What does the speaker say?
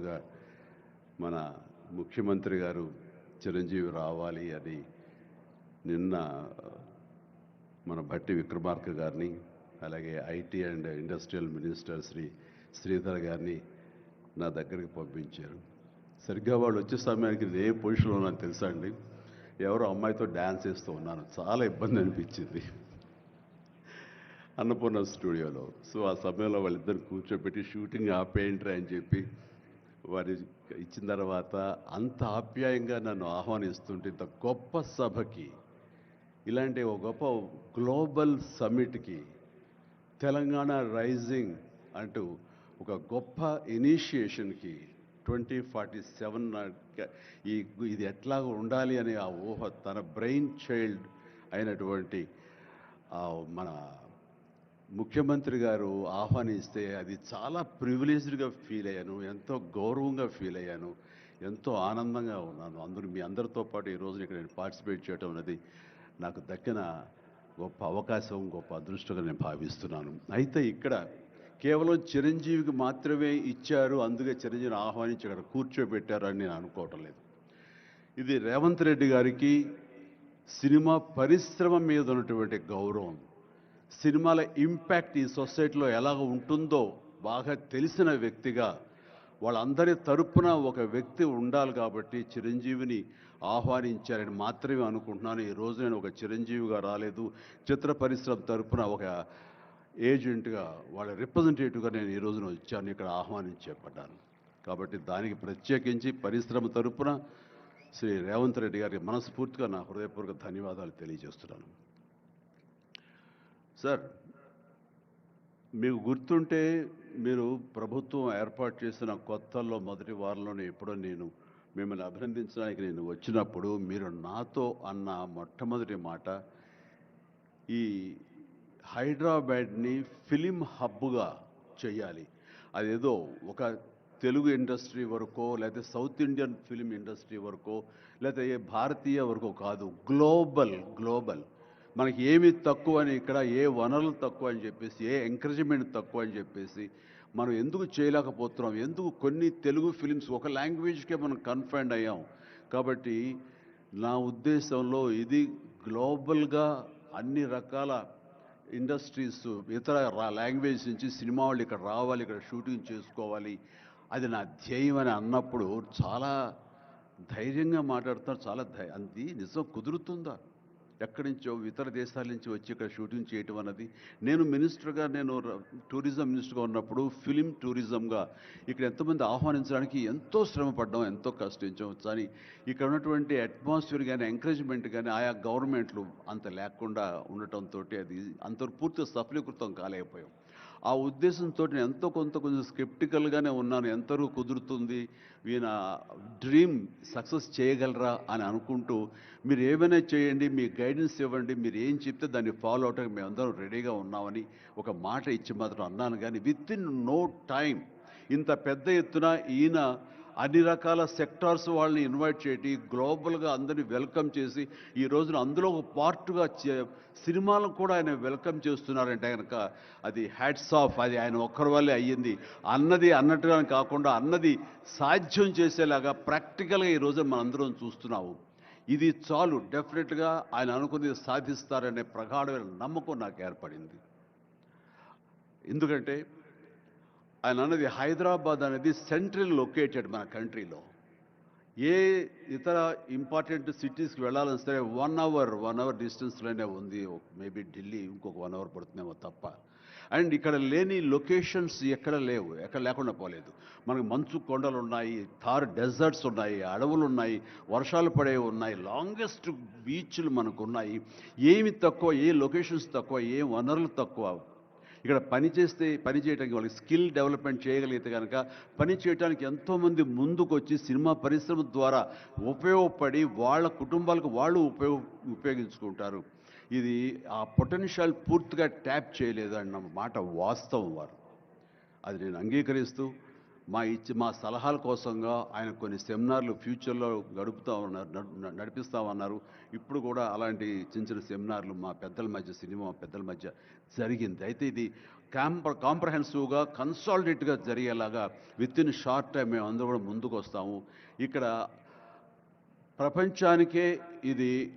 తోడుగా మన ముఖ్యమంత్రి గారు చిరంజీవి రావాలి అని నిన్న మన భట్టి విక్రమార్క గారిని, అలాగే IT and industrial minister Sridhar గారిని నా దగ్గరికి పంపించారు. సరిగ్గా వాళ్ళు వచ్చే సమయానికి నేను ఏ పొజిషన్లో ఉన్నాను తెలుసా అండి? ఎవరో అమ్మాయితో డ్యాన్స్ చేస్తూ ఉన్నాను. చాలా ఇబ్బంది అనిపించింది అన్నపూర్ణ స్టూడియోలో. సో ఆ సమయంలో వాళ్ళిద్దరు కూర్చోబెట్టి షూటింగ్ ఆపేయంట్రా అని చెప్పి వారి ఇచ్చిన తర్వాత అంత ఆప్యాయంగా నన్ను ఆహ్వానిస్తుంటే, ఇంత గొప్ప సభకి, ఇలాంటి ఒక గొప్ప గ్లోబల్ సమ్మిట్కి, తెలంగాణ రైజింగ్ అంటూ ఒక గొప్ప ఇనిషియేషన్కి 2047 ఇది ఎట్లా ఉండాలి అనే ఆ ఊహ తన బ్రెయిన్ చైల్డ్ అయినటువంటి మన ముఖ్యమంత్రి గారు ఆహ్వానిస్తే అది చాలా ప్రివిలేజ్డ్గా ఫీల్ అయ్యాను, ఎంతో గౌరవంగా ఫీల్ అయ్యాను, ఎంతో ఆనందంగా ఉన్నాను. మీ అందరితో పాటు ఈరోజు ఇక్కడ నేను పార్టిసిపేట్ చేయడం అనేది నాకు దక్కిన గొప్ప అవకాశం, గొప్ప అదృష్టంగా నేను భావిస్తున్నాను. అయితే ఇక్కడ కేవలం చిరంజీవికి మాత్రమే ఇచ్చారు, అందుకే చిరంజీవిని ఆహ్వానించి అక్కడ కూర్చోబెట్టారు అని నేను అనుకోవటం లేదు. ఇది రేవంత్ రెడ్డి గారికి సినిమా పరిశ్రమ మీద ఉన్నటువంటి గౌరవం, సినిమాల ఇంపాక్ట్ ఈ సొసైటీలో ఎలాగ ఉంటుందో బాగా తెలిసిన వ్యక్తిగా వాళ్ళందరి తరపున ఒక వ్యక్తి ఉండాలి కాబట్టి చిరంజీవిని ఆహ్వానించారని మాత్రమే అనుకుంటున్నాను. ఈరోజు నేను ఒక చిరంజీవిగా రాలేదు, చిత్ర పరిశ్రమ తరపున ఒక ఏజెంట్గా, వాళ్ళ రిప్రజెంటేటివ్గా నేను ఈ రోజున వచ్చాను, ఇక్కడ ఆహ్వానించబడ్డాను. కాబట్టి దానికి ప్రత్యేకించి పరిశ్రమ తరపున శ్రీ రేవంత్ రెడ్డి గారికి మనస్ఫూర్తిగా నా హృదయపూర్వక ధన్యవాదాలు తెలియజేస్తున్నాను. సార్, మీకు గుర్తుంటే మీరు ప్రభుత్వం ఏర్పాటు చేసిన కొత్తల్లో మొదటి వారంలోనే ఎప్పుడో నేను మిమ్మల్ని అభినందించడానికి నేను వచ్చినప్పుడు మీరు నాతో అన్న మొట్టమొదటి మాట, ఈ హైదరాబాద్ని ఫిలిం హబ్గా చేయాలి, అదేదో ఒక తెలుగు ఇండస్ట్రీ వరకో లేకపోతే సౌత్ ఇండియన్ ఫిలిం ఇండస్ట్రీ వరకో లేకపోతే ఏ భారతీయ వరకో కాదు, గ్లోబల్ మనకి ఏమి తక్కువ అని, ఇక్కడ ఏ వనరులు తక్కువ అని చెప్పేసి, ఏ ఎంకరేజ్మెంట్ తక్కువ అని చెప్పేసి మనం ఎందుకు చేయలేకపోతున్నాం, ఎందుకు కొన్ని తెలుగు ఫిలిమ్స్ ఒక లాంగ్వేజ్కే మనం కన్ఫైన్డ్ అయ్యాం. కాబట్టి నా ఉద్దేశంలో ఇది గ్లోబల్గా అన్ని రకాల ఇండస్ట్రీస్, ఇతర లాంగ్వేజ్ నుంచి సినిమా వాళ్ళు ఇక్కడ రావాలి, ఇక్కడ షూటింగ్ చేసుకోవాలి, అది నా ధ్యేయం అని అన్నప్పుడు చాలా ధైర్యంగా మాట్లాడుతున్నారు. అది నిజం కుదురుతుందా? ఎక్కడి నుంచో ఇతర దేశాల నుంచి వచ్చి ఇక్కడ షూటింగ్ చేయటం అన్నది, నేను టూరిజం మినిస్టర్గా ఉన్నప్పుడు ఫిలిం టూరిజంగా ఇక్కడ ఎంతమంది ఆహ్వానించడానికి ఎంతో శ్రమ పడ్డాం, ఎంతో కష్టించాం. కానీ ఇక్కడ ఉన్నటువంటి అట్మాస్ఫియర్ కానీ ఎంకరేజ్మెంట్ కానీ ఆయా గవర్నమెంట్లు అంత లేకుండా ఉండటంతో అది అంత పూర్తిగా సఫలీకృతం కాలేకపోయాం. ఆ ఉద్దేశంతో నేను కొంచెం స్కెప్టికల్గానే ఉన్నాను. ఎంతవరకు కుదురుతుంది, ఈయన డ్రీమ్ సక్సెస్ చేయగలరా అని అనుకుంటూ, మీరు ఏమైనా చేయండి, మీ గైడెన్స్ ఇవ్వండి, మీరు ఏం చెప్తే దాన్ని ఫాలో అవడానికి మేమందరం రెడీగా ఉన్నామని ఒక మాట ఇచ్చి మాత్రం అన్నాను. కానీ విత్ ఇన్ నో టైం ఇంత పెద్ద ఎత్తున ఈయన అన్ని రకాల సెక్టార్స్ వాళ్ళని ఇన్వైట్ చేయటి, గ్లోబల్గా అందరినీ వెల్కమ్ చేసి ఈ రోజున అందులో ఒక పార్ట్గా సినిమాలను కూడా ఆయన వెల్కమ్ చేస్తున్నారంటే కనుక అది హ్యాట్స్ ఆఫ్. అది ఆయన ఒక్కరి వల్లే అయ్యింది అన్నట్టుగా కాకుండా అన్నది సాధ్యం చేసేలాగా ప్రాక్టికల్గా ఈ రోజు మనందరం చూస్తున్నాము. ఇది చాలు, డెఫినెట్గా ఆయన అనుకున్నది సాధిస్తారనే ప్రగాఢమైన నమ్మకం నాకు ఏర్పడింది. ఎందుకంటే ఆయన అన్నది హైదరాబాద్ అనేది సెంట్రల్ లొకేటెడ్ మన కంట్రీలో. ఏ ఇతర ఇంపార్టెంట్ సిటీస్కి వెళ్ళాలని సరే 1 అవర్ డిస్టెన్స్లోనే ఉంది. మేబీ ఢిల్లీ ఇంకొక 1 అవర్ పడుతుందేమో తప్ప. అండ్ ఇక్కడ లేని లొకేషన్స్ ఎక్కడ లేవు, ఎక్కడ లేకుండా పోలేదు. మనకు మంచు కొండలు ఉన్నాయి, థార్ డెజర్ట్స్ ఉన్నాయి, అడవులు ఉన్నాయి, వర్షాలు పడేవి ఉన్నాయి, లాంగెస్ట్ బీచ్లు మనకు ఉన్నాయి. ఏమి తక్కువ, ఏ లొకేషన్స్ తక్కువ, ఏ వనరులు తక్కువ. ఇక్కడ పని చేయడానికి వాళ్ళకి స్కిల్ డెవలప్మెంట్ చేయగలిగితే కనుక పని చేయడానికి ఎంతోమంది ముందుకు వచ్చి సినిమా పరిశ్రమ ద్వారా ఉపయోగపడి వాళ్ళ కుటుంబాలకు వాళ్ళు ఉపయోగించుకుంటారు. ఇది ఆ పొటెన్షియల్ పూర్తిగా ట్యాప్ చేయలేదు అన్న మాట వాస్తవం. అది నేను అంగీకరిస్తూ మా సలహాల కోసంగా ఆయన కొన్ని సెమినార్లు ఫ్యూచర్లో నడిపిస్తామన్నారు. ఇప్పుడు కూడా అలాంటి చిన్న సెమినార్లు మా పెద్దల మధ్య, సినిమా పెద్దల మధ్య జరిగింది. అయితే ఇది కాంప్రహెన్సివ్గా కన్సాలిడేట్గా జరిగేలాగా విత్ ఇన్ షార్ట్ టైం మేము అందరూ కూడా ముందుకు వస్తాము. ఇక్కడ ప్రపంచానికే ఇది